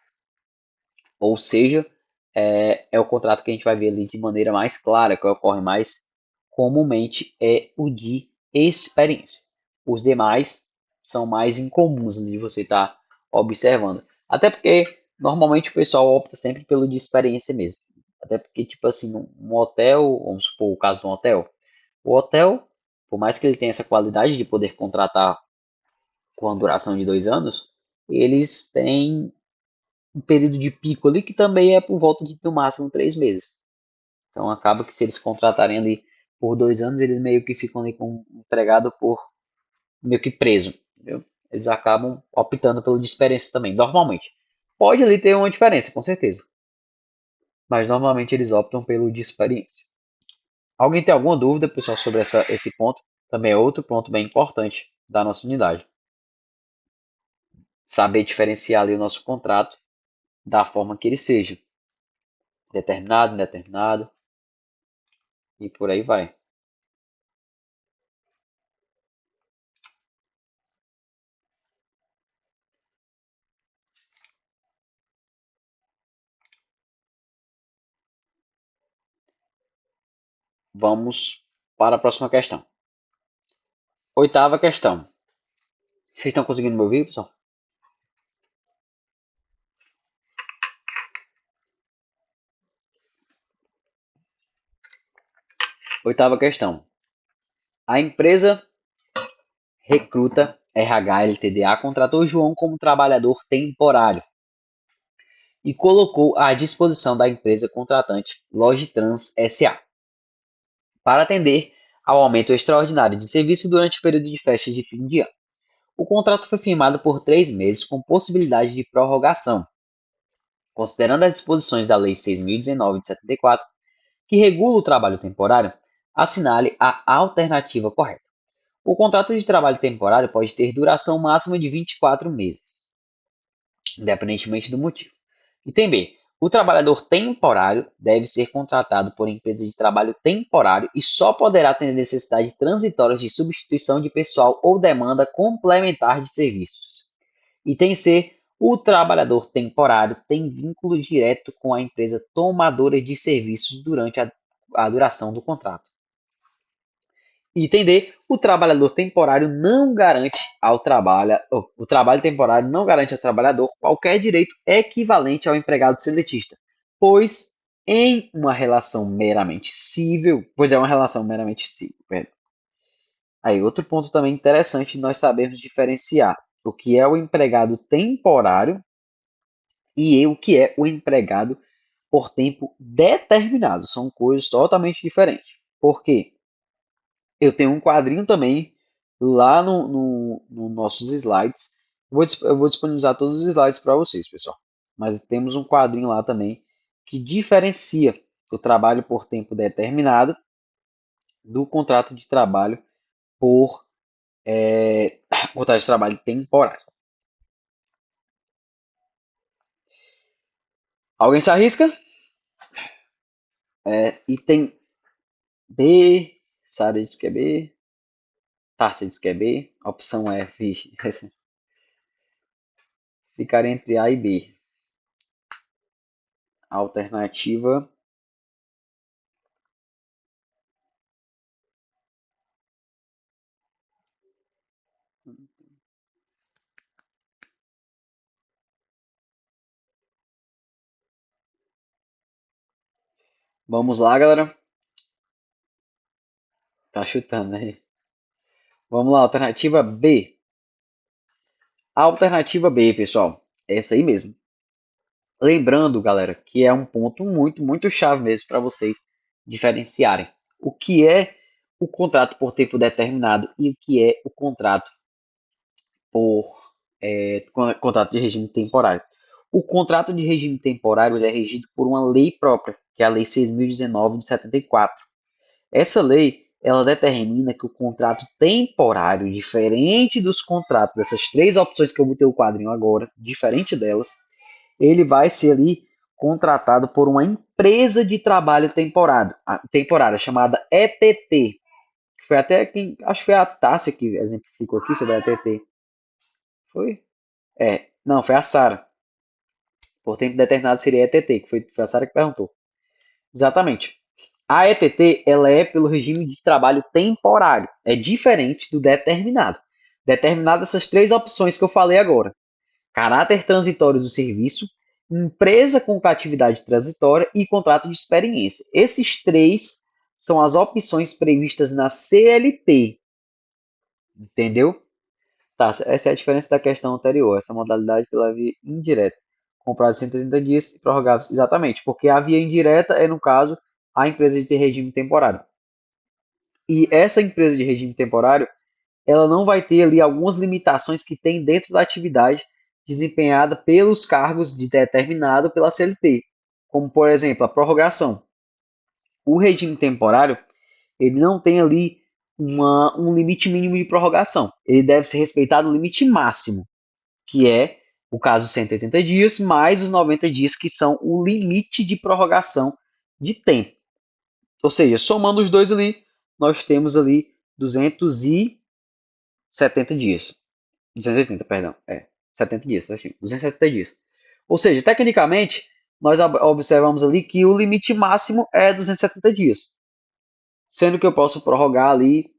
Ou seja, é o contrato que a gente vai ver ali de maneira mais clara, que ocorre mais comumente, é o de experiência. Os demais são mais incomuns de você estar observando. Até porque normalmente o pessoal opta sempre pelo de experiência mesmo. Até porque, tipo assim, um hotel, vamos supor o caso de um hotel, o hotel, por mais que ele tenha essa qualidade de poder contratar com a duração de 2 anos, eles têm um período de pico ali que também é por volta de no máximo 3 meses. Então acaba que se eles contratarem ali por 2 anos, eles meio que ficam ali com um empregado por meio que preso, entendeu? Eles acabam optando pelo de experiência também, normalmente. Pode ali ter uma diferença, com certeza, mas normalmente eles optam pelo de experiência. Alguém tem alguma dúvida, pessoal, sobre esse ponto? Também é outro ponto bem importante da nossa unidade. Saber diferenciar ali o nosso contrato da forma que ele seja, determinado, indeterminado e por aí vai. Vamos para a próxima questão. Oitava questão. Vocês estão conseguindo me ouvir, pessoal? Oitava questão. A empresa Recruta RH Ltda contratou João como trabalhador temporário e colocou à disposição da empresa contratante Logitrans SA para atender ao aumento extraordinário de serviço durante o período de festas de fim de ano. O contrato foi firmado por 3 meses com possibilidade de prorrogação, considerando as disposições da Lei 6.019 de 74, que regula o trabalho temporário. Assinale a alternativa correta. O contrato de trabalho temporário pode ter duração máxima de 24 meses, independentemente do motivo. Item B. O trabalhador temporário deve ser contratado por empresa de trabalho temporário e só poderá ter necessidades transitórias de substituição de pessoal ou demanda complementar de serviços. Item C. O trabalhador temporário tem vínculo direto com a empresa tomadora de serviços durante a duração do contrato. Item D. O trabalhador temporário não garante ao o trabalho temporário não garante ao trabalhador qualquer direito equivalente ao empregado seletista, pois é uma relação meramente civil. Perdão. Aí, outro ponto também interessante nós sabemos diferenciar o que é o empregado temporário e o que é o empregado por tempo determinado. São coisas totalmente diferentes. Por quê? Eu tenho um quadrinho também lá no nossos slides. Eu vou disponibilizar todos os slides para vocês, pessoal. Mas temos um quadrinho lá também que diferencia o trabalho por tempo determinado do contrato de trabalho por contrato de trabalho temporário. Alguém se arrisca? Item B. Sara diz que é B. Tarcia diz que é B. Opção F. Ficar entre A e B. Alternativa. Vamos lá, galera. Tá chutando aí. Vamos lá, alternativa B. A alternativa B, pessoal, é essa aí mesmo. Lembrando, galera, que é um ponto muito, muito chave mesmo para vocês diferenciarem o que é o contrato por tempo determinado e o que é o contrato por contrato de regime temporário. O contrato de regime temporário é regido por uma lei própria, que é a Lei 6.019 de 74. Essa lei, ela determina que o contrato temporário, diferente dos contratos, dessas três opções que eu botei o quadrinho agora, diferente delas, ele vai ser ali contratado por uma empresa de trabalho temporária chamada ETT, que foi até quem, acho que foi a Tássia que exemplificou aqui sobre a ETT. Foi? Não, foi a Sara. Por tempo determinado seria a ETT, que foi a Sara que perguntou. Exatamente. A ETT ela é pelo regime de trabalho temporário, é diferente do determinado. Determinado essas três opções que eu falei agora: caráter transitório do serviço, empresa com catividade transitória e contrato de experiência. Esses três são as opções previstas na CLT, entendeu? Tá, essa é a diferença da questão anterior, essa modalidade pela via indireta. com prazo de 180 dias e prorrogáveis. Exatamente, porque a via indireta é, no caso, a empresa de ter regime temporário. E essa empresa de regime temporário, ela não vai ter ali algumas limitações que tem dentro da atividade desempenhada pelos cargos de determinado pela CLT, como, por exemplo, a prorrogação. O regime temporário, ele não tem ali um limite mínimo de prorrogação. Ele deve ser respeitado o limite máximo, que é o caso 180 dias, mais os 90 dias, que são o limite de prorrogação de tempo. Ou seja, somando os dois ali, nós temos ali 270 dias. 280, perdão. 70 dias, tá? 270 dias. Ou seja, tecnicamente, nós observamos ali que o limite máximo é 270 dias. Sendo que eu posso prorrogar ali,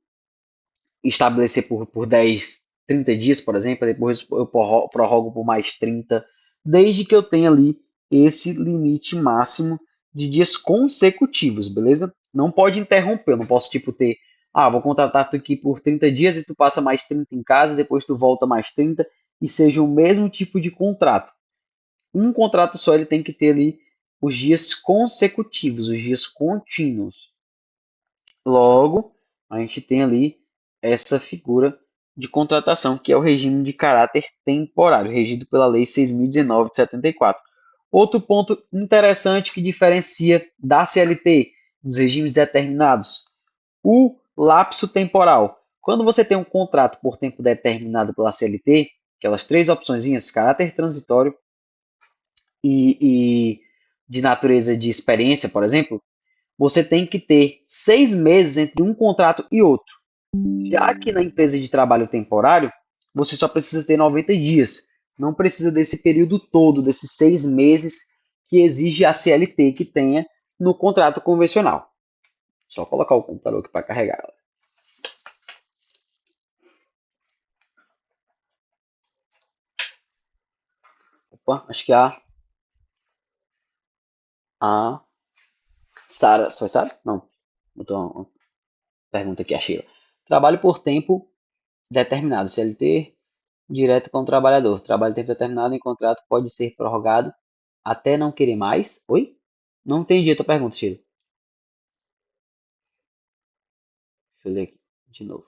estabelecer por 10, 30 dias, por exemplo, depois eu prorrogo por mais 30, desde que eu tenha ali esse limite máximo de dias consecutivos, beleza? Não pode interromper, eu não posso tipo ter, vou contratar tu aqui por 30 dias e tu passa mais 30 em casa, depois tu volta mais 30 e seja o mesmo tipo de contrato. Um contrato só ele tem que ter ali os dias consecutivos, os dias contínuos. Logo, a gente tem ali essa figura de contratação, que é o regime de caráter temporário, regido pela Lei 6.019 de 74. Outro ponto interessante que diferencia da CLT dos regimes determinados, o lapso temporal. Quando você tem um contrato por tempo determinado pela CLT, aquelas três opções, caráter transitório e de natureza de experiência, por exemplo, você tem que ter 6 meses entre um contrato e outro. Já que na empresa de trabalho temporário, você só precisa ter 90 dias. Não precisa desse período todo, desses 6 meses que exige a CLT que tenha no contrato convencional. Só colocar o computador aqui para carregar. Opa, acho que a Sara. Foi Sara? Não. Botou uma pergunta aqui, a Sheila. Trabalho por tempo determinado, CLT, direto com o trabalhador. Trabalho tempo determinado em contrato pode ser prorrogado até não querer mais. Oi? Não entendi a tua pergunta, Sheila. Deixa eu ler aqui de novo.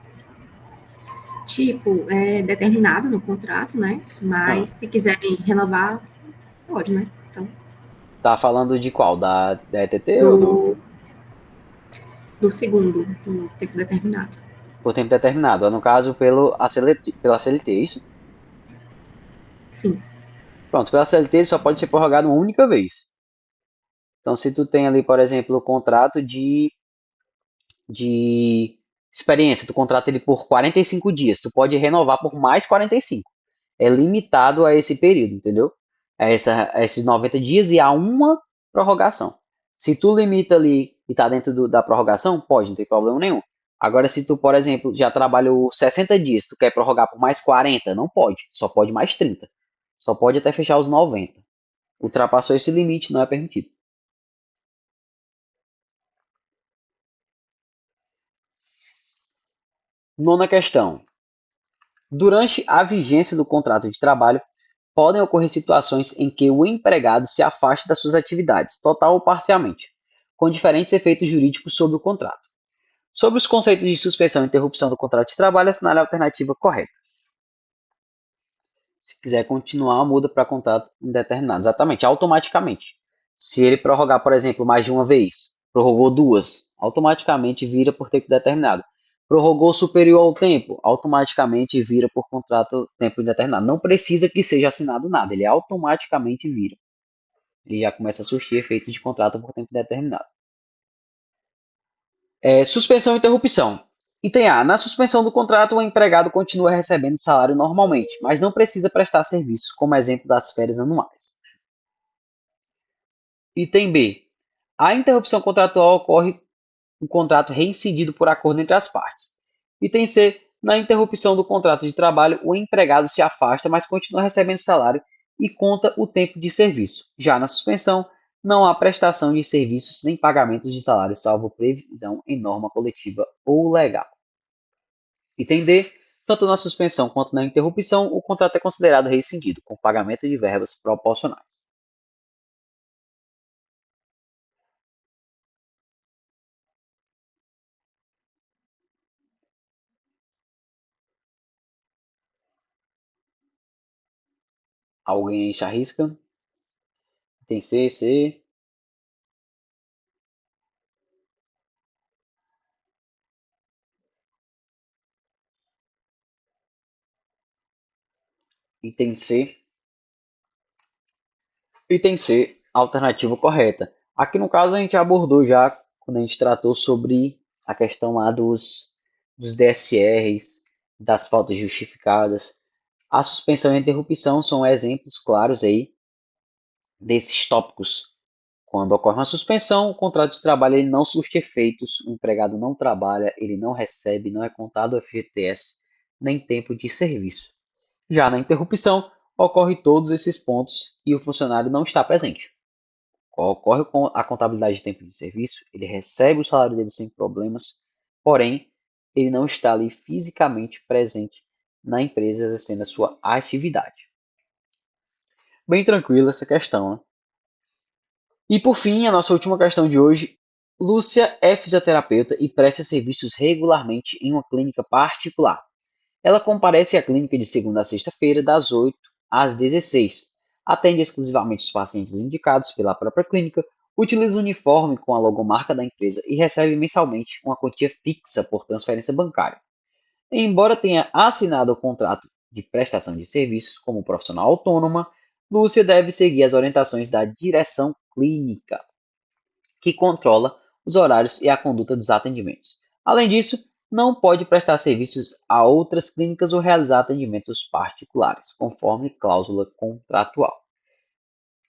Tipo, é determinado no contrato, né? Ah, Mas se quiserem renovar, pode, né? Então, tá falando de qual? Da ETT ou do, do segundo, do tempo determinado. por tempo determinado? No caso, pela CLT, é isso? Sim. Pronto, pela CLT ele só pode ser prorrogado uma única vez. Então, se tu tem ali, por exemplo, o contrato de experiência, tu contrata ele por 45 dias, tu pode renovar por mais 45. É limitado a esse período, entendeu? A esses 90 dias e a uma prorrogação. Se tu limita ali e tá dentro da prorrogação, pode, não tem problema nenhum. Agora, se tu, por exemplo, já trabalhou 60 dias, tu quer prorrogar por mais 40, não pode. Só pode mais 30. Só pode até fechar os 90. Ultrapassou esse limite, não é permitido. Nona questão. Durante a vigência do contrato de trabalho, podem ocorrer situações em que o empregado se afaste das suas atividades, total ou parcialmente, com diferentes efeitos jurídicos sobre o contrato. Sobre os conceitos de suspensão e interrupção do contrato de trabalho, assinale a alternativa correta. Se quiser continuar, muda para contrato indeterminado. Exatamente, automaticamente. Se ele prorrogar, por exemplo, mais de uma vez, prorrogou duas, automaticamente vira por tempo determinado. Prorrogou superior ao tempo, automaticamente vira por contrato tempo indeterminado. Não precisa que seja assinado nada, ele automaticamente vira. Ele já começa a surtir efeitos de contrato por tempo determinado. Suspensão e interrupção. Item A. Na suspensão do contrato, o empregado continua recebendo salário normalmente, mas não precisa prestar serviços, como exemplo das férias anuais. Item B. A interrupção contratual ocorre um contrato reincidido por acordo entre as partes. Item C. Na interrupção do contrato de trabalho, o empregado se afasta, mas continua recebendo salário e conta o tempo de serviço. Já na suspensão, não há prestação de serviços nem pagamentos de salário, salvo previsão em norma coletiva ou legal. Item D. Tanto na suspensão quanto na interrupção, o contrato é considerado rescindido, com pagamento de verbas proporcionais. Alguém aí se arrisca? Tem C, C. Item C. Item C, alternativa correta. Aqui no caso a gente abordou já quando a gente tratou sobre a questão lá dos DSRs, das faltas justificadas. A suspensão e a interrupção são exemplos claros aí desses tópicos. Quando ocorre uma suspensão, o contrato de trabalho ele não surte efeitos, o empregado não trabalha, ele não recebe, não é contado o FGTS, nem tempo de serviço. Já na interrupção, ocorre todos esses pontos e o funcionário não está presente. Ocorre com a contabilidade de tempo de serviço, ele recebe o salário dele sem problemas, porém, ele não está ali fisicamente presente na empresa exercendo a sua atividade. Bem tranquila essa questão, né? E por fim, a nossa última questão de hoje. Lúcia é fisioterapeuta e presta serviços regularmente em uma clínica particular. Ela comparece à clínica de segunda a sexta-feira, das 8 às 16. Atende exclusivamente os pacientes indicados pela própria clínica, utiliza o uniforme com a logomarca da empresa e recebe mensalmente uma quantia fixa por transferência bancária. Embora tenha assinado o contrato de prestação de serviços como profissional autônoma, Lúcia deve seguir as orientações da direção clínica, que controla os horários e a conduta dos atendimentos. Além disso, não pode prestar serviços a outras clínicas ou realizar atendimentos particulares, conforme cláusula contratual.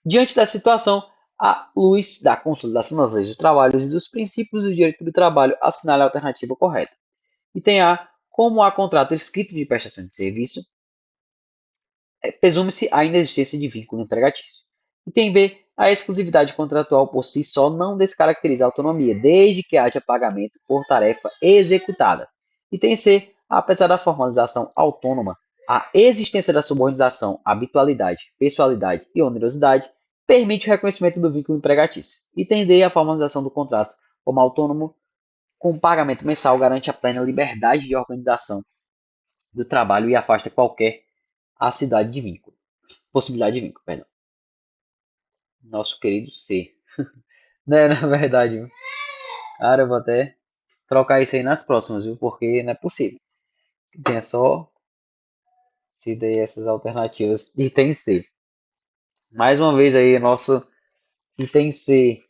Diante da situação, à luz da consolidação das leis do trabalho e dos princípios do direito do trabalho, assinale a alternativa correta. Item A, como há contrato escrito de prestação de serviço, presume-se a inexistência de vínculo empregatício. Item B, a exclusividade contratual por si só não descaracteriza a autonomia, desde que haja pagamento por tarefa executada. Item C, apesar da formalização autônoma, a existência da subordinação, habitualidade, pessoalidade e onerosidade permite o reconhecimento do vínculo empregatício. Item D, a formalização do contrato como autônomo com pagamento mensal garante a plena liberdade de organização do trabalho e afasta qualquer possibilidade de vínculo, perdão. Nosso querido C. Né, na verdade, viu? Cara, eu vou até trocar isso aí nas próximas, viu? Porque não é possível. Tem só se der essas alternativas de item C. Mais uma vez aí, nosso item C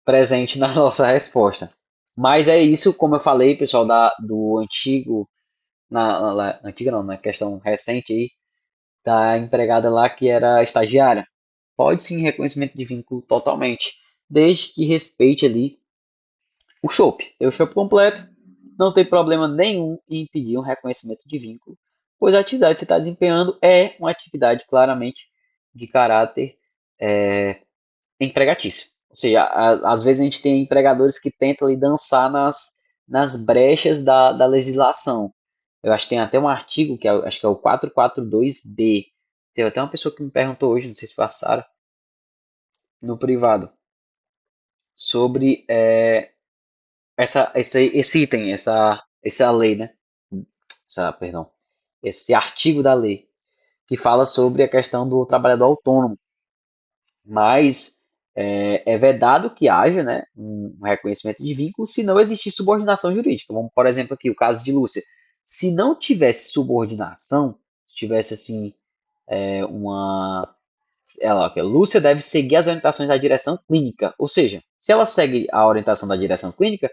presente na nossa resposta. Mas é isso, como eu falei, pessoal, do antigo, antiga não, na questão recente aí, da empregada lá que era estagiária. Pode sim reconhecimento de vínculo totalmente, desde que respeite ali o chope. O chope completo, não tem problema nenhum em impedir um reconhecimento de vínculo, pois a atividade que você está desempenhando é uma atividade claramente de caráter empregatício. Ou seja, às vezes a gente tem empregadores que tentam ali dançar nas brechas da legislação. Eu acho que tem até um artigo, acho que é o 442B. Teve até uma pessoa que me perguntou hoje, não sei se foi a Sara, no privado, sobre esse item, essa lei, né? Perdão, esse artigo da lei, que fala sobre a questão do trabalhador autônomo. Mas é vedado que haja, né, um reconhecimento de vínculo se não existir subordinação jurídica. Vamos, por exemplo, aqui o caso de Lúcia. Se não tivesse subordinação, se tivesse assim uma ela, ok, Lúcia deve seguir as orientações da direção clínica. Ou seja, se ela segue a orientação da direção clínica,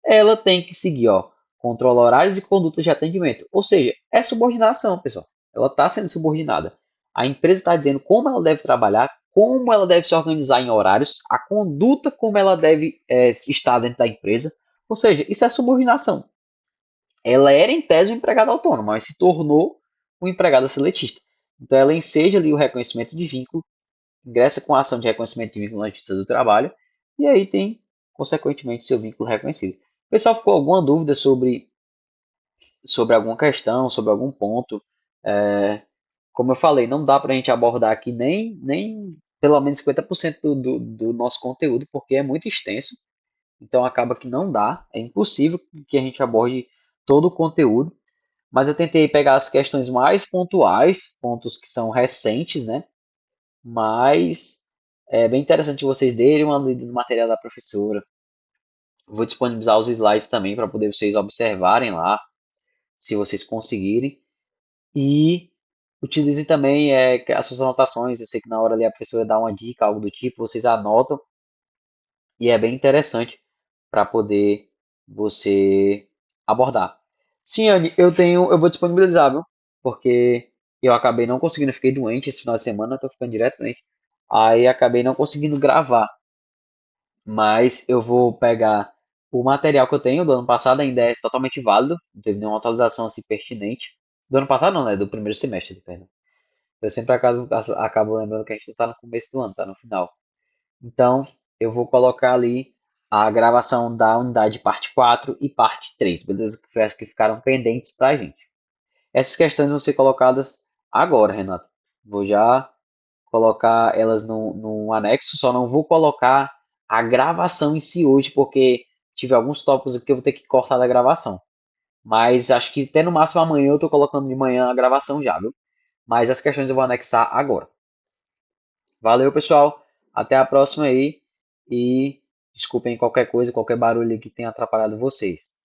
ela tem que seguir, ó, controla horários e condutas de atendimento. Ou seja, é subordinação, pessoal. Ela está sendo subordinada. A empresa está dizendo como ela deve trabalhar, como ela deve se organizar em horários, a conduta como ela deve estar dentro da empresa. Ou seja, isso é subordinação. Ela era, em tese, um empregado autônomo, mas se tornou um empregado seletista. Então, ela enseja ali o reconhecimento de vínculo, ingressa com a ação de reconhecimento de vínculo na Justiça do Trabalho, e aí tem, consequentemente, seu vínculo reconhecido. O pessoal ficou alguma dúvida sobre alguma questão, sobre algum ponto? Como eu falei, não dá para a gente abordar aqui nem pelo menos 50% do nosso conteúdo, porque é muito extenso. Então acaba que não dá, é impossível que a gente aborde todo o conteúdo. Mas eu tentei pegar as questões mais pontuais, pontos que são recentes, né? Mas é bem interessante vocês derem uma lida no material da professora. Vou disponibilizar os slides também para poder vocês observarem lá, se vocês conseguirem. E utilize também as suas anotações. Eu sei que na hora ali a professora dá uma dica, algo do tipo, vocês anotam. E é bem interessante para poder você abordar. Sim, Anne, eu vou disponibilizar, viu? Porque eu acabei não conseguindo, fiquei doente esse final de semana, tô ficando direto doente. Aí acabei não conseguindo gravar, mas eu vou pegar o material que eu tenho do ano passado, ainda é totalmente válido, não teve nenhuma atualização assim pertinente. Do ano passado não, né? Do primeiro semestre, perdão. Eu sempre acabo lembrando que a gente está no começo do ano, tá no final. Então, eu vou colocar ali a gravação da unidade parte 4 e parte 3, beleza? Que foi as que ficaram pendentes pra gente. Essas questões vão ser colocadas agora, Renato. Vou já colocar elas no anexo, só não vou colocar a gravação em si hoje, porque tive alguns tópicos aqui que eu vou ter que cortar da gravação. Mas acho que até no máximo amanhã eu tô colocando de manhã a gravação já, viu? Mas as questões eu vou anexar agora. Valeu, pessoal. Até a próxima aí. E desculpem qualquer coisa, qualquer barulho que tenha atrapalhado vocês.